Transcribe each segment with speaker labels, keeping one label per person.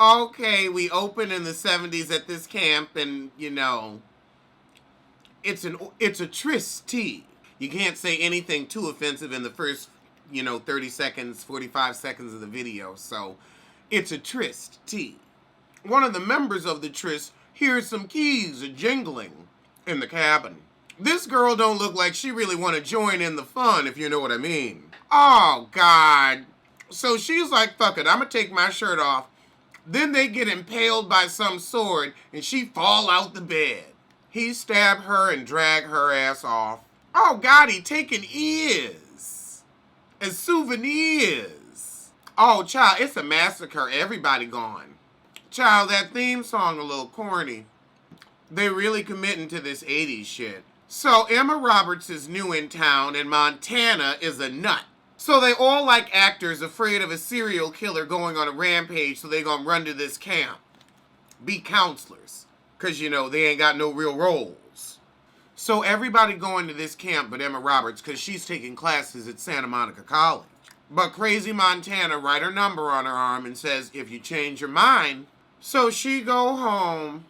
Speaker 1: Okay, we open in the 70s at this camp, and it's a tryst tea. You can't say anything too offensive in the first 30 seconds, 45 seconds of the video. So it's a tryst tea. One of the members of the tryst hears some keys jingling in the cabin. This girl don't look like she really want to join in the fun, if you know what I mean. Oh, God. So she's like, fuck it, I'm going to take my shirt off. Then they get impaled by some sword, and she fall out the bed. He stab her and drag her ass off. Oh, God, he taking ears as souvenirs. Oh, child, it's a massacre. Everybody gone. Child, that theme song a little corny. They really committing to this 80s shit. So Emma Roberts is new in town, and Montana is a nut. So they all like actors afraid of a serial killer going on a rampage, so they gonna run to this camp. Be counselors. Because, they ain't got no real roles. So everybody going to this camp but Emma Roberts, because she's taking classes at Santa Monica College. But crazy Montana write her number on her arm and says, if you change your mind. So she go home,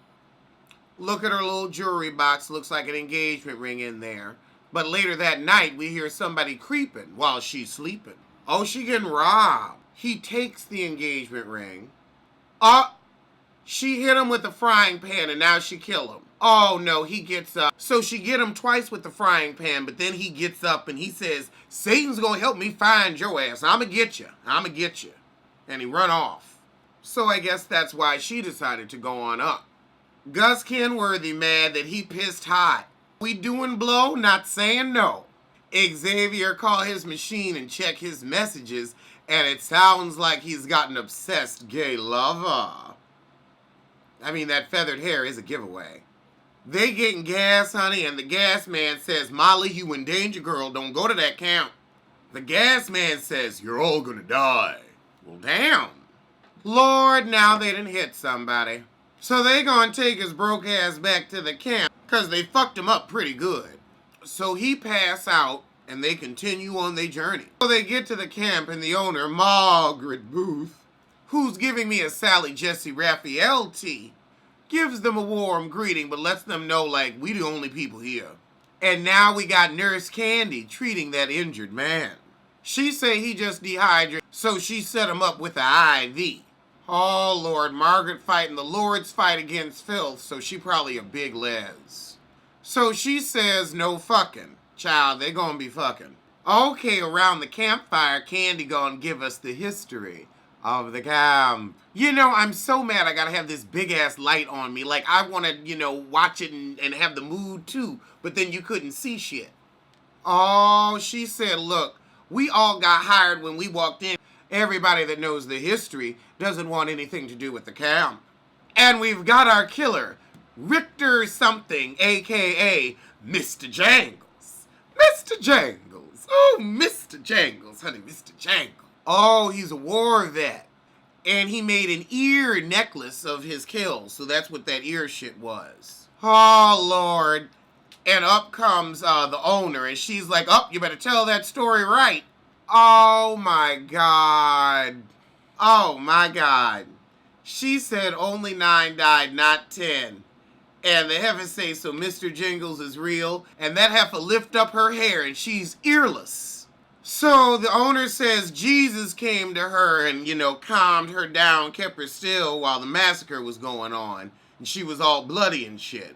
Speaker 1: look at her little jewelry box, looks like an engagement ring in there. But later that night, we hear somebody creeping while she's sleeping. Oh, she getting robbed. He takes the engagement ring. She hit him with the frying pan and now she kill him. Oh no, he gets up. So she get him twice with the frying pan, but then he gets up and he says, Satan's gonna help me find your ass. I'ma get you. I'ma get you. And he run off. So I guess that's why she decided to go on up. Gus Kenworthy mad that he pissed hot. We doing blow, not saying no. Xavier call his machine and check his messages, and it sounds like he's got an obsessed gay lover. I mean, that feathered hair is a giveaway. They getting gas, honey, and the gas man says, Molly, you in danger, girl. Don't go to that camp. The gas man says, you're all gonna die. Well, damn. Lord, now they done hit somebody. So they gonna take his broke ass back to the camp, because they fucked him up pretty good. So he pass out, and they continue on their journey. So they get to the camp, and the owner, Margaret Booth, who's giving me a Sally Jesse Raphael tea, gives them a warm greeting, but lets them know, like, we the only people here. And now we got Nurse Candy treating that injured man. She say he just dehydrated, so she set him up with an IV. Oh, Lord, Margaret fighting the Lord's fight against filth, so she probably a big les. So she says no fucking. Child, they gonna be fucking. Okay, around the campfire, Candy gonna give us the history of the camp. I'm so mad I gotta have this big-ass light on me. Like, I wanna, watch it and have the mood, too. But then you couldn't see shit. Oh, she said, look, we all got hired when we walked in. Everybody that knows the history doesn't want anything to do with the camp. And we've got our killer, Richter something, a.k.a. Mr. Jangles. Mr. Jangles. Oh, Mr. Jangles, honey, Mr. Jangles. Oh, he's a war vet. And he made an ear necklace of his kills, so that's what that ear shit was. Oh, Lord. And up comes the owner, and she's like, oh, you better tell that story right. Oh, my God. Oh, my God. She said only 9 died, not 10. And the heavens say, so Mr. Jingles is real. And that heifer lift up her hair, and she's earless. So the owner says Jesus came to her and, calmed her down, kept her still while the massacre was going on. And she was all bloody and shit.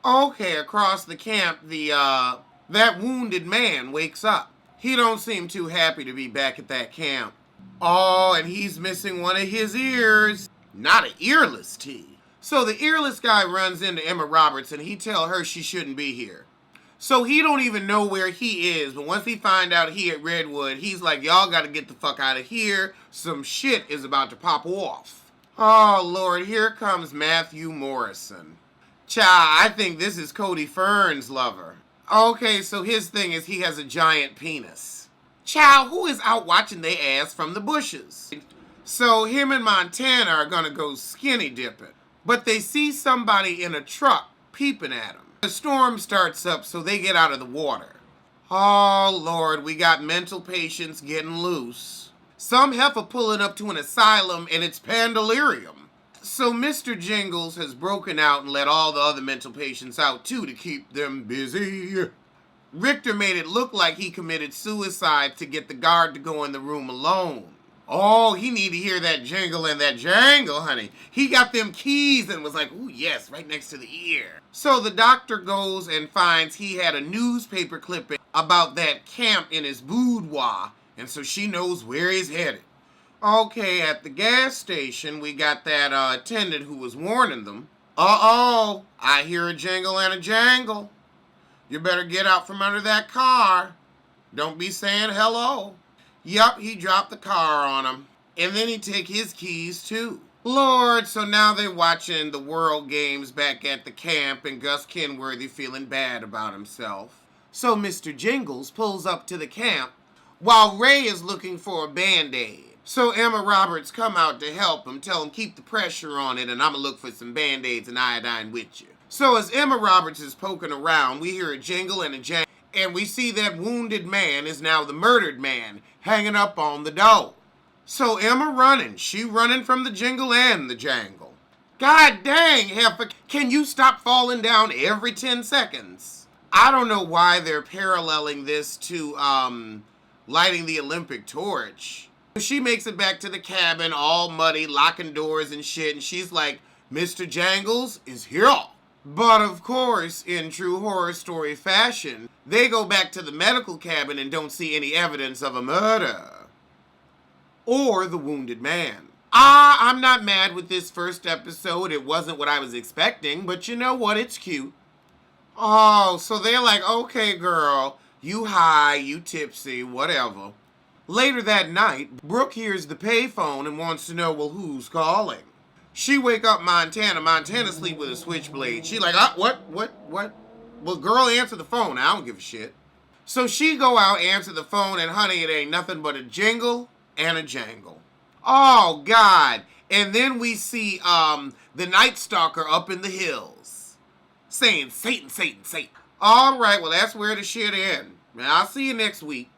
Speaker 1: Okay, across the camp, that wounded man wakes up. He don't seem too happy to be back at that camp. Oh, and he's missing one of his ears. Not an earless tea. So the earless guy runs into Emma Roberts and he tell her she shouldn't be here. So he don't even know where he is, but once he find out he at Redwood, he's like, y'all gotta get the fuck out of here. Some shit is about to pop off. Oh, Lord, here comes Matthew Morrison. Child, I think this is Cody Fern's lover. Okay, so his thing is he has a giant penis. Child, who is out watching they ass from the bushes? So him and Montana are gonna go skinny dipping. But they see somebody in a truck peeping at them. The storm starts up, so they get out of the water. Oh, Lord, we got mental patients getting loose. Some heifer pulling up to an asylum, and it's pandalirium. So Mr. Jangles has broken out and let all the other mental patients out too to keep them busy. Richter made it look like he committed suicide to get the guard to go in the room alone. Oh, he need to hear that jingle and that jangle, honey. He got them keys and was like, ooh, yes, right next to the ear. So the doctor goes and finds he had a newspaper clipping about that camp in his boudoir, and so she knows where he's headed. Okay, at the gas station, we got that attendant who was warning them. Uh-oh, I hear a jingle and a jangle. You better get out from under that car. Don't be saying hello. Yup, he dropped the car on him. And then he take his keys too. Lord, so now they're watching the World Games back at the camp and Gus Kenworthy feeling bad about himself. So Mr. Jangles pulls up to the camp while Ray is looking for a Band-Aid. So Emma Roberts come out to help him, tell him keep the pressure on it and I'ma look for some Band-Aids and iodine with you. So as Emma Roberts is poking around, we hear a jingle and a jangle, and we see that wounded man is now the murdered man hanging up on the door. So Emma running. She running from the jingle and the jangle. God dang, Heifer, can you stop falling down every 10 seconds? I don't know why they're paralleling this to lighting the Olympic torch. She makes it back to the cabin all muddy, locking doors and shit, and she's like, Mr. Jangles is here. But of course, in true horror story fashion, they go back to the medical cabin and don't see any evidence of a murder. Or the wounded man. I'm not mad with this first episode. It wasn't what I was expecting, but you know what? It's cute. Oh, so they're like, okay, girl, you high, you tipsy, whatever. Later that night, Brooke hears the payphone and wants to know, well, who's calling? She wake up Montana. Montana sleep with a switchblade. She like, what? Well, girl, answer the phone. I don't give a shit. So she go out, answer the phone, and honey, it ain't nothing but a jingle and a jangle. Oh, God. And then we see the Night Stalker up in the hills saying, Satan, Satan, Satan. All right, well, that's where the shit ends. I'll see you next week.